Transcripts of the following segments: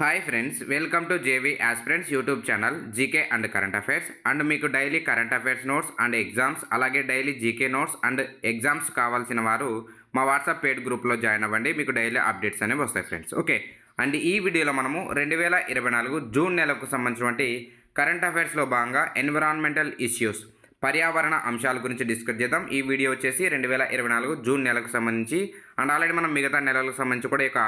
Hi friends, welcome to JV aspirants YouTube channel GK and current affairs. And మీకు daily current affairs notes and exams, అలాగే daily GK notes and exams కావాల్సిన వారు మా WhatsApp పేడ్ గ్రూప్లో join అవ్వండి. మీకు daily updates అనేవి వస్తాయి ఫ్రెండ్స్. ఓకే, అండ్ ఈ వీడియోలో మనము 2024 జూన్ నెలకు సంబంధించినటువంటి కరెంట్ అఫైర్స్లో భాగంగా ఎన్విరాన్మెంటల్ ఇష్యూస్, పర్యావరణ అంశాల గురించి డిస్కస్ చేద్దాం. ఈ వీడియో వచ్చేసి 2024 జూన్ నెలకు సంబంధించి, అండ్ ఆల్రెడీ మనం మిగతా నెలలకు సంబంధించి కూడా ఇక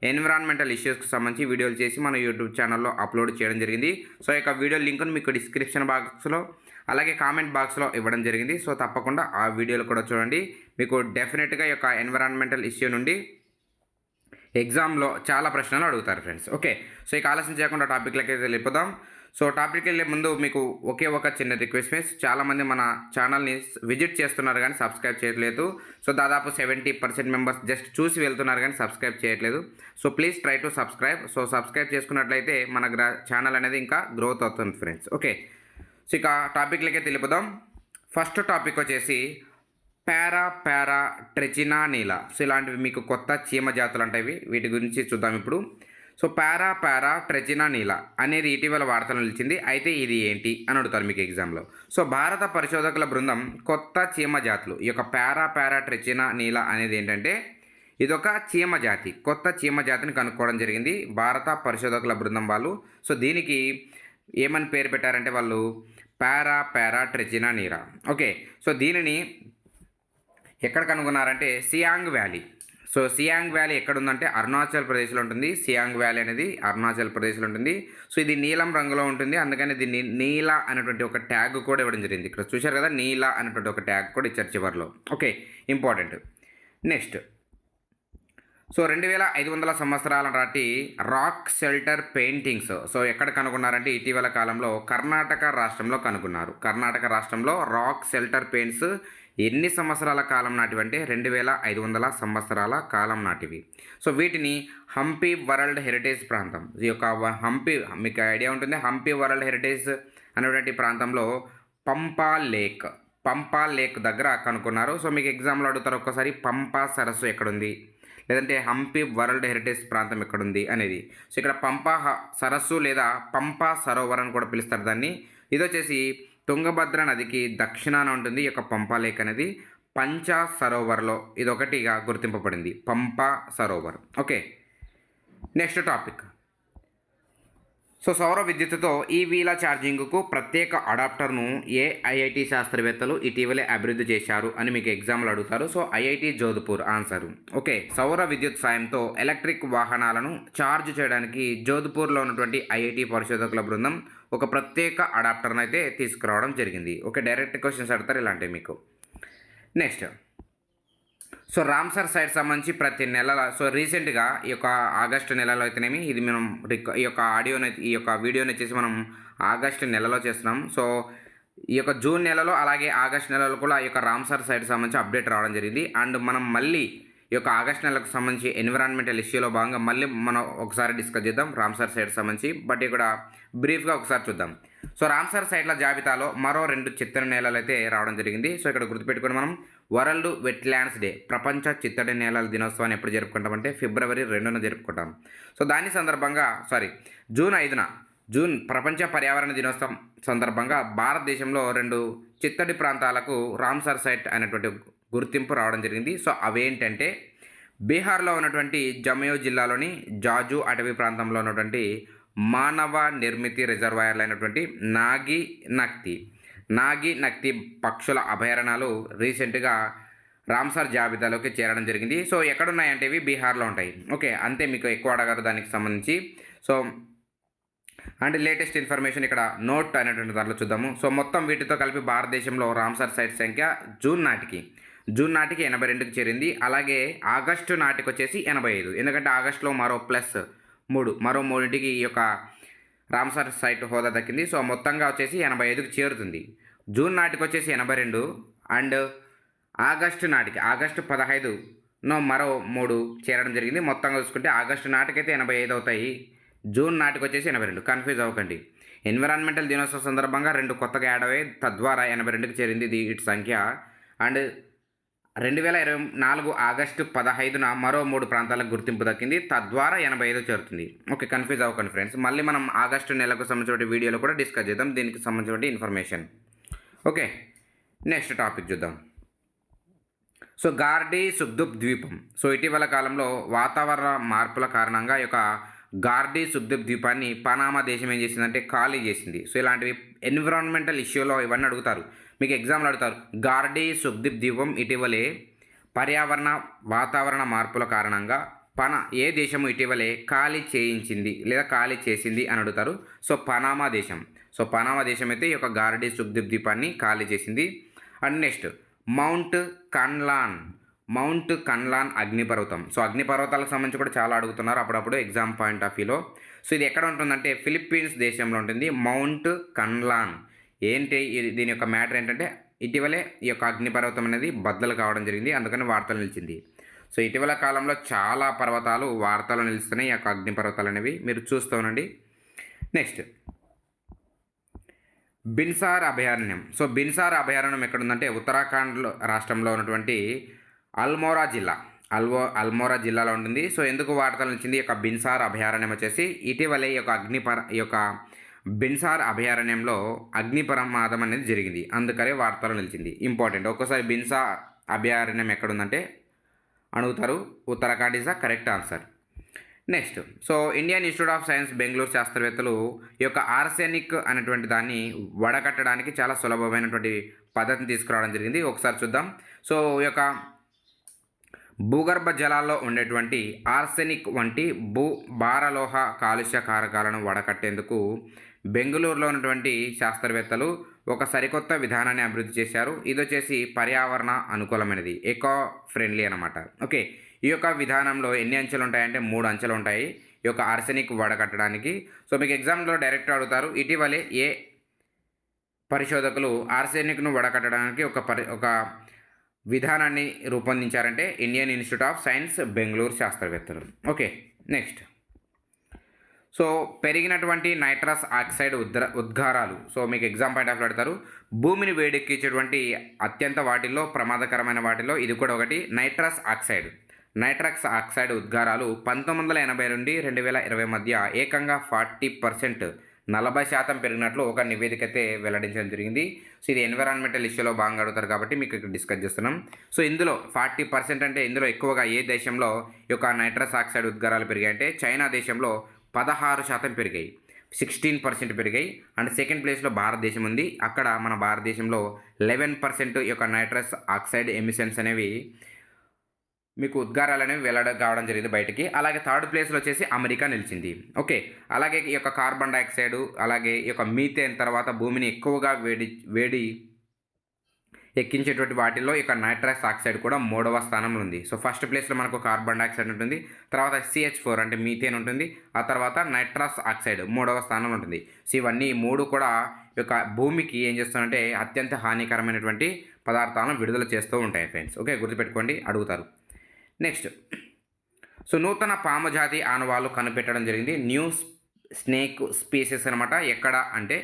ఎన్విరాన్మెంటల్ ఇష్యూస్కి సంబంధించి వీడియోలు చేసి మన యూట్యూబ్ ఛానల్లో అప్లోడ్ చేయడం జరిగింది. సో ఈ వీడియో లింక్ను మీకు డిస్క్రిప్షన్ బాక్స్లో అలాగే కామెంట్ బాక్స్లో ఇవ్వడం జరిగింది. సో తప్పకుండా ఆ వీడియోలు కూడా చూడండి. మీకు డెఫినెట్గా ఈ యొక్క ఎన్విరాన్మెంటల్ ఇష్యూ నుండి ఎగ్జామ్లో చాలా ప్రశ్నలు అడుగుతారు ఫ్రెండ్స్. ఓకే, సో ఇక ఆలస్యం చేయకుండా టాపిక్లకి అయితే వెళ్ళిపోదాం. సో టాపిక్ వెళ్ళే ముందు మీకు ఒకే ఒక చిన్న రిక్వెస్ట్ ఫ్రెండ్స్, చాలామంది మన ఛానల్ని విజిట్ చేస్తున్నారు కానీ సబ్స్క్రైబ్ చేయట్లేదు. సో దాదాపు 70% మెంబర్స్ జస్ట్ చూసి వెళ్తున్నారు కానీ సబ్స్క్రైబ్ చేయట్లేదు. So please try to subscribe. So subscribe చేసుకున్నట్లయితే మన ఛానల్ అనేది ఇంకా గ్రోత్ అవుతుంది ఫ్రెండ్స్. ఓకే, సో ఇక టాపిక్లకే వెళ్ళిపోదాం. ఫస్ట్ టాపిక్ వచ్చేసి పారా ట్రెచినా నీలా. సో ఇలాంటివి మీకు కొత్త చీమ జాతులు ఉంటాయి, వీటి గురించి చూద్దాం ఇప్పుడు. సో పారా ట్రెచినా నీలా అనేది ఇటీవల వార్తలు నిలిచింది. అయితే ఇది ఏంటి అని అడుగుతారు మీకు ఎగ్జామ్లో. సో భారత పరిశోధకుల బృందం కొత్త చీమ జాతులు, ఈ యొక్క పారా ట్రెచినా నీలా అనేది ఏంటంటే ఇదొక చీమ జాతి, కొత్త చీమ జాతిని కనుక్కోవడం జరిగింది భారత పరిశోధకుల బృందం వాళ్ళు. సో దీనికి ఏమని పేరు పెట్టారంటే వాళ్ళు పారా ట్రెచినా నీలా. ఓకే, సో దీనిని ఎక్కడ కనుగొన్నారంటే Siang valley. So Siang valley ఎక్కడ ఉందంటే అరుణాచల్ ప్రదేశ్లో ఉంటుంది. సియాంగ్ వ్యాలీ అనేది అరుణాచల్ ప్రదేశ్లో ఉంటుంది. సో ఇది నీలం రంగులో ఉంటుంది, అందుకని దీన్ని నీలా అనేటువంటి ఒక ట్యాగ్ కూడా ఇవ్వడం జరిగింది. ఇక్కడ చూశారు కదా, నీలా అనేటువంటి ఒక ట్యాగ్ కూడా ఇచ్చారు చివరిలో. Okay, important. నెక్స్ట్, సో 2500 సంవత్సరాల నాటి రాక్ షెల్టర్ పెయింటింగ్స్ సో ఎక్కడ కనుగొన్నారంటే ఇటీవల కాలంలో కర్ణాటక రాష్ట్రంలో కనుగొన్నారు. కర్ణాటక రాష్ట్రంలో రాక్ షెల్టర్ పెయింట్స్ ఎన్ని సంవత్సరాల కాలం నాటివి అంటే 2500 సంవత్సరాల కాలం నాటివి. సో వీటిని హంపి వరల్డ్ హెరిటేజ్ ప్రాంతం, ఈ యొక్క హంపి మీకు ఐడియా ఉంటుంది, హంపి వరల్డ్ హెరిటేజ్ అనేటువంటి ప్రాంతంలో పంపా లేక్ దగ్గర కనుక్కున్నారు. సో మీకు ఎగ్జామ్లో అడుగుతారు ఒక్కసారి పంపా సరస్సు ఎక్కడుంది, లేదంటే హంపి వరల్డ్ హెరిటేజ్ ప్రాంతం ఎక్కడుంది అనేది. సో ఇక్కడ పంపా సరస్సు లేదా పంపా సరోవర్ అని కూడా పిలుస్తారు దాన్ని. ఇది వచ్చేసి తుంగభద్ర నదికి దక్షిణాన ఉంటుంది. ఈ యొక్క పంపా లేక్ అనేది పంచా సరోవర్లో ఇదొకటిగా గుర్తింపబడింది, Pampa Sarovar. Okay, next topic. So సౌర విద్యుత్తుతో ఈవీల ఛార్జింగ్కు ప్రత్యేక అడాప్టర్ను ఏ ఐఐటి శాస్త్రవేత్తలు ఇటీవలే అభివృద్ధి చేశారు అని మీకు ఎగ్జామ్లు అడుగుతారు. So IIT Jodhpur answer. Okay, సౌర విద్యుత్ సాయంతో ఎలక్ట్రిక్ వాహనాలను ఛార్జ్ చేయడానికి జోధ్పూర్లో ఉన్నటువంటి ఐఐటి పరిశోధకుల బృందం ఒక ప్రత్యేక అడాప్టర్ను అయితే తీసుకురావడం జరిగింది. ఓకే, డైరెక్ట్ క్వశ్చన్స్ అడతారు ఇలాంటివి మీకు. నెక్స్ట్, సో రామ్సర్ సైట్ సంబంధించి ప్రతి నెల, సో రీసెంట్గా ఈ యొక్క ఆగస్టు నెలలో అయితేనేమి ఇది మనం ఈ యొక్క వీడియోని వచ్చేసి మనం ఆగస్టు నెలలో చేస్తున్నాం. సో ఈ యొక్క జూన్ నెలలో అలాగే ఆగస్ట్ నెలలో కూడా ఈ యొక్క రామ్సర్ సైట్ సంబంధించి అప్డేట్ రావడం జరిగింది. అండ్ మనం మళ్ళీ ఈ యొక్క ఆగస్ట్ నెలకు సంబంధించి ఎన్విరాన్మెంటల్ ఇష్యూలో భాగంగా మళ్ళీ మనం ఒకసారి డిస్కస్ చేద్దాం రామ్సర్ సైట్ సంబంధించి. బట్ ఇక్కడ బ్రీఫ్గా ఒకసారి చూద్దాం. సో రామ్సర్ సైట్ల జాబితాలో మరో 2 చిత్తడి నేలలు అయితే రావడం జరిగింది. సో ఇక్కడ గుర్తుపెట్టుకుని మనం వరల్డ్ వెట్లాండ్స్ డే, ప్రపంచ చిత్తడి నేలల దినోత్సవాన్ని ఎప్పుడు జరుపుకుంటామంటే ఫిబ్రవరి 2న జరుపుకుంటాం. సో దాని సందర్భంగా జూన్ 5న ప్రపంచ పర్యావరణ దినోత్సవం సందర్భంగా భారతదేశంలో 2 చిత్తడి ప్రాంతాలకు రామ్సర్ సైట్ అనేటువంటి గుర్తింపు రావడం జరిగింది. సో అవేంటంటే బీహార్లో ఉన్నటువంటి జమయో జిల్లాలోని జాజు అటవీ ప్రాంతంలో ఉన్నటువంటి మానవ నిర్మిత రిజర్వాయర్లు అయినటువంటి నాగి నక్తి పక్షుల అభయారణ్యాలు రీసెంట్గా రామ్సర్ జాబితాలోకి చేరడం జరిగింది. సో ఎక్కడున్నాయంటే ఇవి బీహార్లో ఉంటాయి. ఓకే, అంతే, మీకు ఎక్కువ అడగారు దానికి సంబంధించి. సో అండ్ లేటెస్ట్ ఇన్ఫర్మేషన్ ఇక్కడ నోట్ అనేటువంటి దాంట్లో చూద్దాము. సో మొత్తం వీటితో కలిపి భారతదేశంలో రామ్సర్ సైట్ సంఖ్య జూన్ నాటికి 82కి చేరింది. అలాగే ఆగస్టు నాటికి వచ్చేసి 85, ఎందుకంటే ఆగస్టులో మరో మరో 3కి ఈ యొక్క రామ్సర్ సైట్ హోదా దక్కింది. సో మొత్తంగా వచ్చేసి 85కి చేరుతుంది. జూన్ నాటికి వచ్చేసి 82, అండ్ ఆగస్టు 15నో మరో 3 చేరడం జరిగింది. మొత్తంగా చూసుకుంటే ఆగస్టు నాటికైతే 85 అవుతాయి, జూన్ నాటికి వచ్చేసి 82. కన్ఫ్యూజ్ అవ్వకండి. ఎన్విరాన్మెంటల్ దినోత్సవం సందర్భంగా 2 కొత్తగా యాడ్ అయ్యాయి, తద్వారా 82కి చేరింది ఇటు సంఖ్య. అండ్ 2024 ఆగస్టు 15న మరో 3 ప్రాంతాలకు గుర్తింపు దక్కింది. తద్వారా 85 చేరుతుంది. ఓకే. కన్‌ఫ్యూజ్ అవ్వకండి ఫ్రెండ్స్. మళ్ళీ మనం ఆగస్టు నెలకు సంబంధించిన వీడియోలో కూడా డిస్కస్ చేద్దాం. దీనికి సంబంధించిన ఇన్ఫర్మేషన్. ఓకే. నెక్స్ట్ టాపిక్ చూద్దాం. సో గార్డీ సుగ్దుప్ ద్వీపం. సో ఇటీవల కాలంలో వాతావరణ మార్పుల కారణంగా ఈ యొక్క గార్డీ సుగ్దుప్ ద్వీపాన్ని పనామా దేశం ఏం చేసిందంటే ఖాళీ చేసింది. సో ఇలాంటివి ఎన్విరాన్మెంటల్ ఇష్యూలో ఇవన్నీ అడుగుతారు. మీకు ఎగ్జామ్లో అడుగుతారు. గార్డీ సుగ్దుప్ ద్వీపం ఇటీవలే వాతావరణ మార్పుల కారణంగా ఏ దేశము ఇటీవలే ఖాళీ చేయించింది లేదా ఖాళీ చేసింది అని అడుగుతారు. సో పనామా దేశం. సో పనామా దేశం అయితే ఈ యొక్క గార్డీ సుగ్దుప్ ద్వీపాన్ని ఖాళీ చేసింది. అండ్ నెక్స్ట్ మౌంట్ కన్లాన్ అగ్నిపర్వతం. సో అగ్నిపర్వతాలకు సంబంధించి కూడా చాలా అడుగుతున్నారు అప్పుడప్పుడు ఎగ్జామ్ పాయింట్ ఆఫ్ వ్యూలో. సో ఇది ఎక్కడ ఉంటుందంటే ఫిలిప్పీన్స్ దేశంలో ఉంటుంది. మౌంట్ కన్లాన్ ఏంటి దీని యొక్క మ్యాటర్ ఏంటంటే ఇటీవలే ఈ యొక్క అగ్నిపర్వతం అనేది బద్దలు కావడం జరిగింది. అందుకని వార్తలు నిలిచింది. సో ఇటీవల కాలంలో చాలా పర్వతాలు వార్తలు నిలుస్తున్నాయి. ఈ యొక్క అగ్నిపర్వతాలు అనేవి మీరు చూస్తూ ఉండండి. నెక్స్ట్ బిన్సార్ అభయారణ్యం. సో బిన్సార్ అభయారణ్యం ఎక్కడుందంటే ఉత్తరాఖండ్ రాష్ట్రంలో ఉన్నటువంటి అల్మోరా జిల్లాలో ఉంటుంది. సో ఎందుకు వార్తలు నిలిచింది? ఈ యొక్క బిన్సార్ అభయారణ్యం వచ్చేసి ఇటీవలే ఈ యొక్క బిన్సార్ అభయారణ్యంలో అగ్ని ప్రమాదం అనేది జరిగింది. అందుకనే వార్తలు నిలిచింది. ఇంపార్టెంట్. ఒక్కోసారి బిన్సార్ అభయారణ్యం ఎక్కడుందంటే అడుగుతారు. Uttarakhand is the correct answer. Next so Indian Institute of Science Bengaluru శాస్త్రవేత్తలు ఈ యొక్క ఆర్సెనిక్ అనేటువంటి దాన్ని వడకట్టడానికి చాలా సులభమైనటువంటి పద్ధతిని తీసుకురావడం జరిగింది. ఒకసారి చూద్దాం. సో ఈ యొక్క భూగర్భ జలాల్లో ఉండేటువంటి ఆర్సెనిక్ వంటి భారలోహ కాలుష్య కారకాలను వడకట్టేందుకు బెంగళూరులో ఉన్నటువంటి శాస్త్రవేత్తలు ఒక సరికొత్త విధానాన్ని అభివృద్ధి చేశారు. ఇది వచ్చేసి పర్యావరణ అనుకూలమైనది, ఎకో ఫ్రెండ్లీ అనమాట. ఓకే. ఈ యొక్క విధానంలో ఎన్ని అంచెలు ఉంటాయంటే 3 అంచెలు ఉంటాయి ఈ యొక్క ఆర్సెనిక్ వడకట్టడానికి. సో మీకు ఎగ్జామ్లో డైరెక్ట్ అడుగుతారు. ఇటీవలే ఏ పరిశోధకులు ఆర్సెనిక్ను వడకట్టడానికి ఒక విధానాన్ని రూపొందించారంటే Indian Institute of Science Bengaluru శాస్త్రవేత్తలు. ఓకే. నెక్స్ట్ సో పెరిగినటువంటి నైట్రస్ ఆక్సైడ్ ఉద్గారాలు. సో మీకు ఎగ్జామ్ పాయింట్ ఆఫ్ పెడతారు. భూమిని వేడెక్కించేటువంటి అత్యంత వాటిల్లో ప్రమాదకరమైన వాటిలో ఇది కూడా ఒకటి. నైట్రస్ ఆక్సైడ్ ఉద్గారాలు 1980 నుండి 2020 మధ్య ఏకంగా 40% 40% పెరిగినట్లు ఒక నివేదిక అయితే వెల్లడించడం జరిగింది. సో ఇది ఎన్విరాన్మెంటల్ ఇష్యూలో బాగా అడుగుతారు కాబట్టి మీకు ఇక్కడ డిస్కస్ చేస్తున్నాం. సో ఇందులో 40% అంటే ఇందులో ఎక్కువగా ఏ దేశంలో ఈ యొక్క నైట్రస్ ఆక్సైడ్ ఉద్గారాలు పెరిగాయంటే చైనా దేశంలో 16% పెరిగాయి, 16% పెరిగాయి. అండ్ సెకండ్ ప్లేస్లో భారతదేశం ఉంది. అక్కడ మన భారతదేశంలో 11% ఈ యొక్క నైట్రస్ ఆక్సైడ్ ఎమిషన్స్ అనేవి మీకు ఉద్గారాలు అనేవి వెల్లడి కావడం జరిగింది బయటికి. అలాగే థర్డ్ ప్లేస్లో వచ్చేసి అమెరికా నిలిచింది. ఓకే. అలాగే ఈ యొక్క కార్బన్ డైఆక్సైడ్ అలాగే ఈ యొక్క మీథేన్ తర్వాత భూమిని ఎక్కువగా వేడి ఎక్కించేటువంటి వాటిల్లో ఇక నైట్రస్ ఆక్సైడ్ కూడా 3వ స్థానంలో ఉంది. సో ఫస్ట్ ప్లేస్లో మనకు కార్బన్ డైఆక్సైడ్ ఉంటుంది, తర్వాత CH4 అంటే మీథేన్ ఉంటుంది, ఆ తర్వాత నైట్రస్ ఆక్సైడ్ 3వ స్థానంలో ఉంటుంది. సో ఇవన్నీ 3 కూడా ఈ యొక్క భూమికి ఏం చేస్తుందంటే అత్యంత హానికరమైనటువంటి పదార్థాలను విడుదల చేస్తూ ఉంటాయి ఫ్రెండ్స్. ఓకే. గుర్తుపెట్టుకోండి, అడుగుతారు. నెక్స్ట్ సో నూతన పాము జాతి ఆనవాళ్ళు కనిపెట్టడం జరిగింది. న్యూ స్నేక్ స్పీసెస్ అనమాట. ఎక్కడ అంటే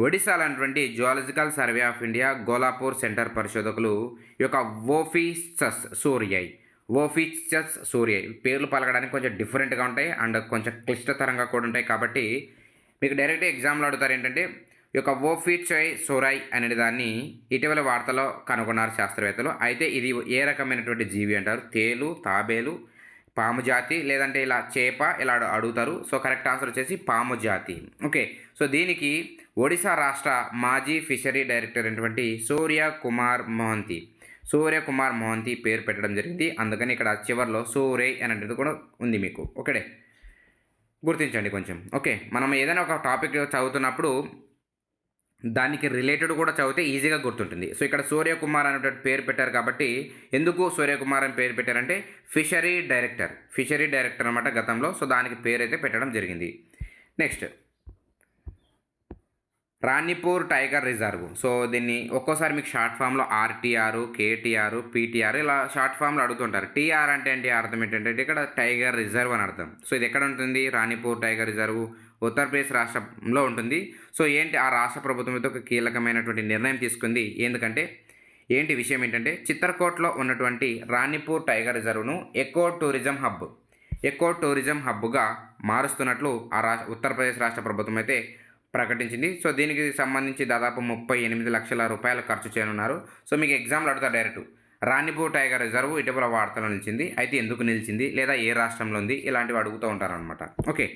ఒడిశాలో అనేటువంటి Zoological Survey of India Gopalpur Centre పరిశోధకులు ఈ యొక్క ఓఫిసస్ సూరియై పేర్లు పలకడానికి కొంచెం డిఫరెంట్గా ఉంటాయి అండ్ కొంచెం క్లిష్టతరంగా కూడా ఉంటాయి. కాబట్టి మీకు డైరెక్ట్ ఎగ్జామ్లో అడుగుతారు ఏంటంటే ఈ యొక్క ఓఫిచై సోరై అనే దాన్ని ఇటీవల వార్తలో కనుగొన్నారు శాస్త్రవేత్తలు. అయితే ఇది ఏ రకమైనటువంటి జీవి అంటారు? తేలు, తాబేలు, పాము జాతి లేదంటే ఇలా చేప ఇలా అడుగుతారు. సో కరెక్ట్ ఆన్సర్ వచ్చేసి పాము జాతి. ఓకే. సో దీనికి ఒడిశా రాష్ట్ర మాజీ ఫిషరీ డైరెక్టర్ అయినటువంటి సూర్యకుమార్ మొహంతి పేరు పెట్టడం జరిగింది. అందుకని ఇక్కడ చివరిలో సూరై అనేది కూడా ఉంది మీకు. ఓకే, గుర్తించండి కొంచెం. ఓకే. మనం ఏదైనా ఒక టాపిక్ చదువుతున్నప్పుడు దానికి రిలేటెడ్ కూడా చదివితే ఈజీగా గుర్తుంటుంది. సో ఇక్కడ సూర్యకుమార్ అనేటువంటి పేరు పెట్టారు కాబట్టి ఎందుకు సూర్యకుమార్ అని పేరు పెట్టారంటే ఫిషరీ డైరెక్టర్ అనమాట గతంలో. సో దానికి పేరు అయితే పెట్టడం జరిగింది. Next Ranipur tiger reserve. So దీన్ని ఒక్కోసారి మీకు షార్ట్ ఫామ్లో RTR, KTR, PTR ఇలా షార్ట్ ఫామ్లో అడుగుతుంటారు. TR అంటే ఏంటి అర్థం ఏంటంటే ఇక్కడ టైగర్ రిజర్వ్ అని అర్థం. సో ఇది ఎక్కడ ఉంటుంది? రాణిపూర్ టైగర్ రిజర్వ్ ఉత్తరప్రదేశ్ రాష్ట్రంలో ఉంటుంది. సో ఏంటి ఆ రాష్ట్ర ప్రభుత్వంతో ఒక కీలకమైనటువంటి నిర్ణయం తీసుకుంది. ఎందుకంటే ఏంటి విషయం ఏంటంటే చిత్రకోట్లో ఉన్నటువంటి రాణిపూర్ టైగర్ రిజర్వ్ను ఎకో టూరిజం హబ్గా మారుస్తున్నట్లు ఉత్తరప్రదేశ్ రాష్ట్ర ప్రభుత్వం అయితే ప్రకటించింది. సో దీనికి సంబంధించి దాదాపు 38 లక్షల రూపాయలు ఖర్చు చేయనున్నారు. సో మీకు ఎగ్జామ్లో అడుగుతారు డైరెక్ట్, రాణిపూర్ టైగర్ రిజర్వ్ ఇటీవల వార్తలో నిలిచింది, అయితే ఎందుకు నిలిచింది, లేదా ఏ రాష్ట్రంలో ఉంది, ఇలాంటివి అడుగుతూ ఉంటారనమాట. Okay,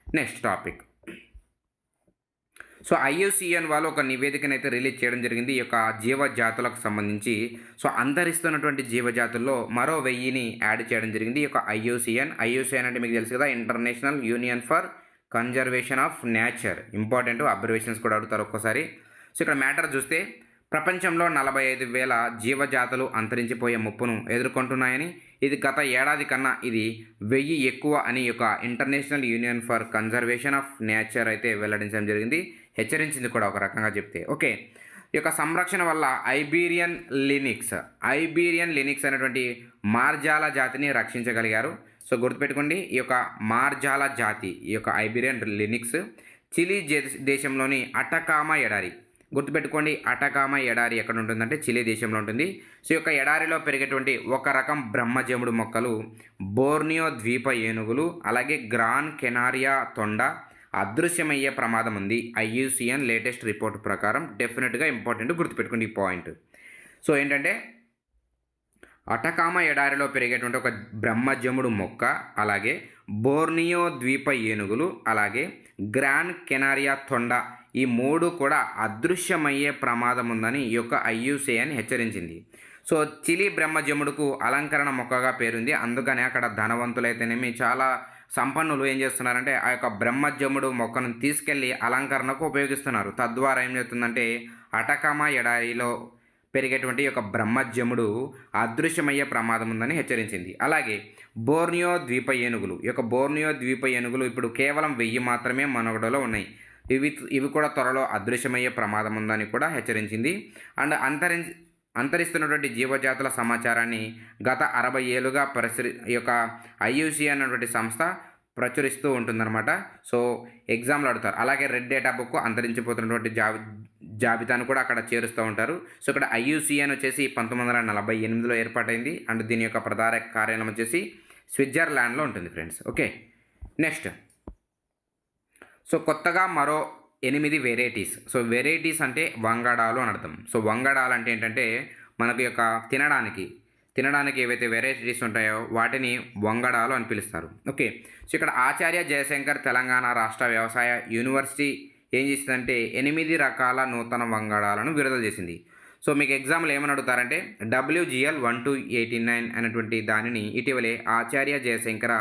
next topic. So IUCN వాళ్ళు ఒక నివేదికను అయితే రిలీజ్ చేయడం జరిగింది ఈ యొక్క జీవజాతులకు సంబంధించి. సో అంతరిస్తున్నటువంటి జీవజాతుల్లో మరో 1000ని యాడ్ చేయడం జరిగింది ఈ యొక్క IUCN అంటే మీకు తెలుసు కదా, international union for conservation of nature. Important, observations కూడా అడుగుతారు ఒక్కోసారి. సో ఇక్కడ మ్యాటర్ చూస్తే ప్రపంచంలో 45,000 జీవజాతులు అంతరించిపోయే ముప్పును ఎదుర్కొంటున్నాయని, ఇది గత ఏడాది కన్నా ఇది 1000 ఎక్కువ అని యొక్క international union for conservation of nature అయితే వెల్లడించడం జరిగింది, హెచ్చరించింది కూడా ఒక రకంగా చెప్తే. ఓకే, ఈ యొక్క సంరక్షణ వల్ల ఐబీరియన్ లినిక్స్ అనేటువంటి మార్జాల జాతిని రక్షించగలిగారు. సో గుర్తుపెట్టుకోండి, ఈ యొక్క మార్జాల జాతి, ఈ యొక్క ఐబీరియన్ లినిక్స్ చిలీ దేశంలోని అటకామా ఎడారి, గుర్తుపెట్టుకోండి అటకామా ఎడారి ఎక్కడ ఉంటుందంటే చిలీ దేశంలో ఉంటుంది. సో ఈ యొక్క ఎడారిలో పెరిగేటువంటి ఒక రకం బ్రహ్మజముడు మొక్కలు, బోర్నియో ద్వీప ఏనుగులు, అలాగే గ్రాన్ కెనారియా తొండ అదృశ్యమయ్యే ప్రమాదం ఉంది IUCN లేటెస్ట్ రిపోర్ట్ ప్రకారం. డెఫినెట్గా ఇంపార్టెంట్, గుర్తుపెట్టుకోండి ఈ పాయింట్. సో ఏంటంటే అటకామా ఎడారిలో పెరిగేటువంటి ఒక బ్రహ్మజముడు మొక్క, అలాగే బోర్నియో ద్వీప ఏనుగులు, అలాగే గ్రాన్ కెనారియా తొండ, ఈ 3 కూడా అదృశ్యమయ్యే ప్రమాదం ఉందని ఈ యొక్క IUCN హెచ్చరించింది. సో చిలీ బ్రహ్మజముడుకు అలంకరణ మొక్కగా పేరుంది, అందుకని అక్కడ ధనవంతులైతేనేమి చాలా సంపన్నులు ఏం చేస్తున్నారంటే ఆ యొక్క బ్రహ్మజముడు మొక్కను తీసుకెళ్ళి అలంకరణకు ఉపయోగిస్తున్నారు. తద్వారా ఏం చేస్తుందంటే అటకామా ఎడారిలో పెరిగేటువంటి యొక్క బ్రహ్మజముడు అదృశ్యమయ్యే ప్రమాదం ఉందని హెచ్చరించింది. అలాగే బోర్నియో ద్వీప ఏనుగులు, ఈ యొక్క బోర్నియో ద్వీప ఏనుగులు ఇప్పుడు కేవలం 1000 మాత్రమే మనుగడలో ఉన్నాయి, ఇవి కూడా త్వరలో అదృశ్యమయ్యే ప్రమాదం ఉందని కూడా హెచ్చరించింది. అండ్ అంతరిస్తున్నటువంటి జీవజాతుల సమాచారాన్ని గత 60 ఏళ్ళుగా ఈ యొక్క IUCN అనేటువంటి సంస్థ ప్రచురిస్తూ ఉంటుందన్నమాట. సో ఎగ్జామ్లో అడుగుతారు. అలాగే రెడ్ డేటా బుక్ అంతరించిపోతున్నటువంటి జాబితాను కూడా అక్కడ చేరుస్తూ ఉంటారు. సో ఇక్కడ IUCN వచ్చేసి 1948లో ఏర్పాటైంది, అండ్ దీని యొక్క ప్రధాన కార్యాలయం వచ్చేసి స్విట్జర్లాండ్లో ఉంటుంది ఫ్రెండ్స్. Okay, next. సో కొత్తగా మరో 8 వెరైటీస్. సో వెరైటీస్ అంటే వంగడాలు అని అర్థం. సో వంగడాలు అంటే ఏంటంటే మనకు యొక్క తినడానికి ఏవైతే వెరైటీస్ ఉంటాయో వాటిని వంగడాలు అని పిలుస్తారు. ఓకే, సో ఇక్కడ ఆచార్య జయశంకర్ తెలంగాణ రాష్ట్ర వ్యవసాయ యూనివర్సిటీ ఏం చేసిందంటే 8 రకాల నూతన వంగడాలను విడుదల చేసింది. సో మీకు ఎగ్జామ్లో ఏమని అడుగుతారంటే WGL 1289 అనేటువంటి దానిని ఇటీవలే ఆచార్య జయశంకర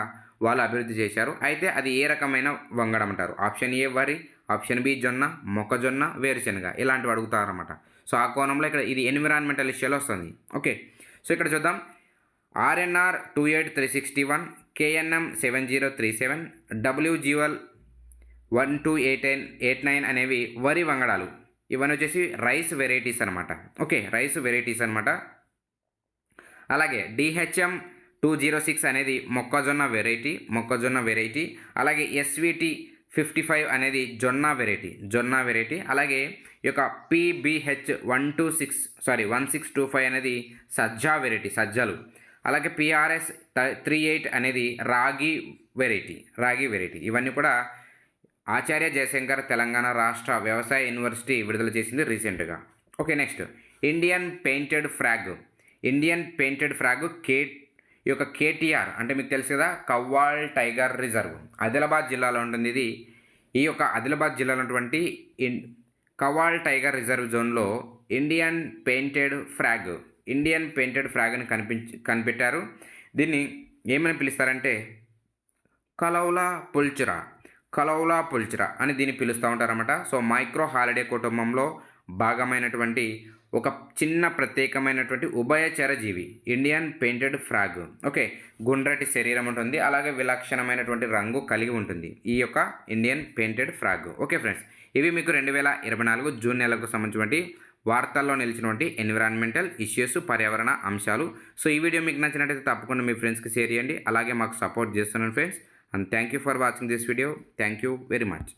వాళ్ళు అభివృద్ధి చేశారు. అయితే అది ఏ రకమైన వంగడం అంటారు? ఆప్షన్ ఏ వరి, ఆప్షన్ బి జొన్న, మొక్కజొన్న, వేరుశనగ, ఇలాంటివి అడుగుతారన్నమాట. సో ఆ కోణంలో ఇక్కడ ఇది ఎన్విరాన్మెంటల్ ఇష్యూలో వస్తుంది. ఓకే, సో ఇక్కడ చూద్దాం. RNR 28361, KNM 7037, WGL 1289 అనేవి వరి వంగడాలు. ఇవన్నీ వచ్చేసి రైస్ వెరైటీస్ అనమాట. ఓకే, రైస్ వెరైటీస్ అనమాట. అలాగే DHM 206 అనేది మొక్కజొన్న వెరైటీ. అలాగే SVT 55 అనేది జొన్న వెరైటీ. అలాగే ఈ యొక్క PBH 1625 అనేది సజ్జలు. అలాగే PRS 38 అనేది రాగి వెరైటీ. ఇవన్నీ కూడా ఆచార్య జయశంకర్ తెలంగాణ రాష్ట్ర వ్యవసాయ యూనివర్సిటీ విడుదల చేసింది రీసెంట్గా. Okay, next. Indian painted frog ఈ యొక్క KTR అంటే మీకు తెలుసు కదా, కవ్వాల్ టైగర్ రిజర్వ్ ఆదిలాబాద్ జిల్లాలో ఉంటుంది. ఈ యొక్క ఆదిలాబాద్ జిల్లాలో ఉన్నటువంటి కవ్వాల్ టైగర్ రిజర్వ్ జోన్లో ఇండియన్ పెయింటెడ్ ఫ్రాగ్ని కనిపెట్టారు. దీన్ని ఏమని పిలుస్తారంటే కలౌలా పుల్చురా అని దీన్ని పిలుస్తూ ఉంటారన్నమాట. సో మైక్రో హాలిడే కుటుంబంలో భాగమైనటువంటి ఒక చిన్న ప్రత్యేకమైనటువంటి ఉభయచర జీవి ఇండియన్ పెయింటెడ్ ఫ్రాగ్. ఓకే, గుండ్రటి శరీరం ఉంటుంది, అలాగే విలక్షణమైనటువంటి రంగు కలిగి ఉంటుంది ఈ యొక్క Indian painted frog. Okay friends, ఇవి మీకు 2024 జూన్ నెలకు సంబంధించినటువంటి వార్తల్లో నిలిచినటువంటి ఎన్విరాన్మెంటల్ ఇష్యూస్, పర్యావరణ అంశాలు. సో ఈ వీడియో మీకు నచ్చినట్లయితే తప్పకుండా మీ ఫ్రెండ్స్కి షేర్ చేయండి, అలాగే మాకు సపోర్ట్ చేస్తున్నాను friends. And thank you for watching this video. Thank you very much.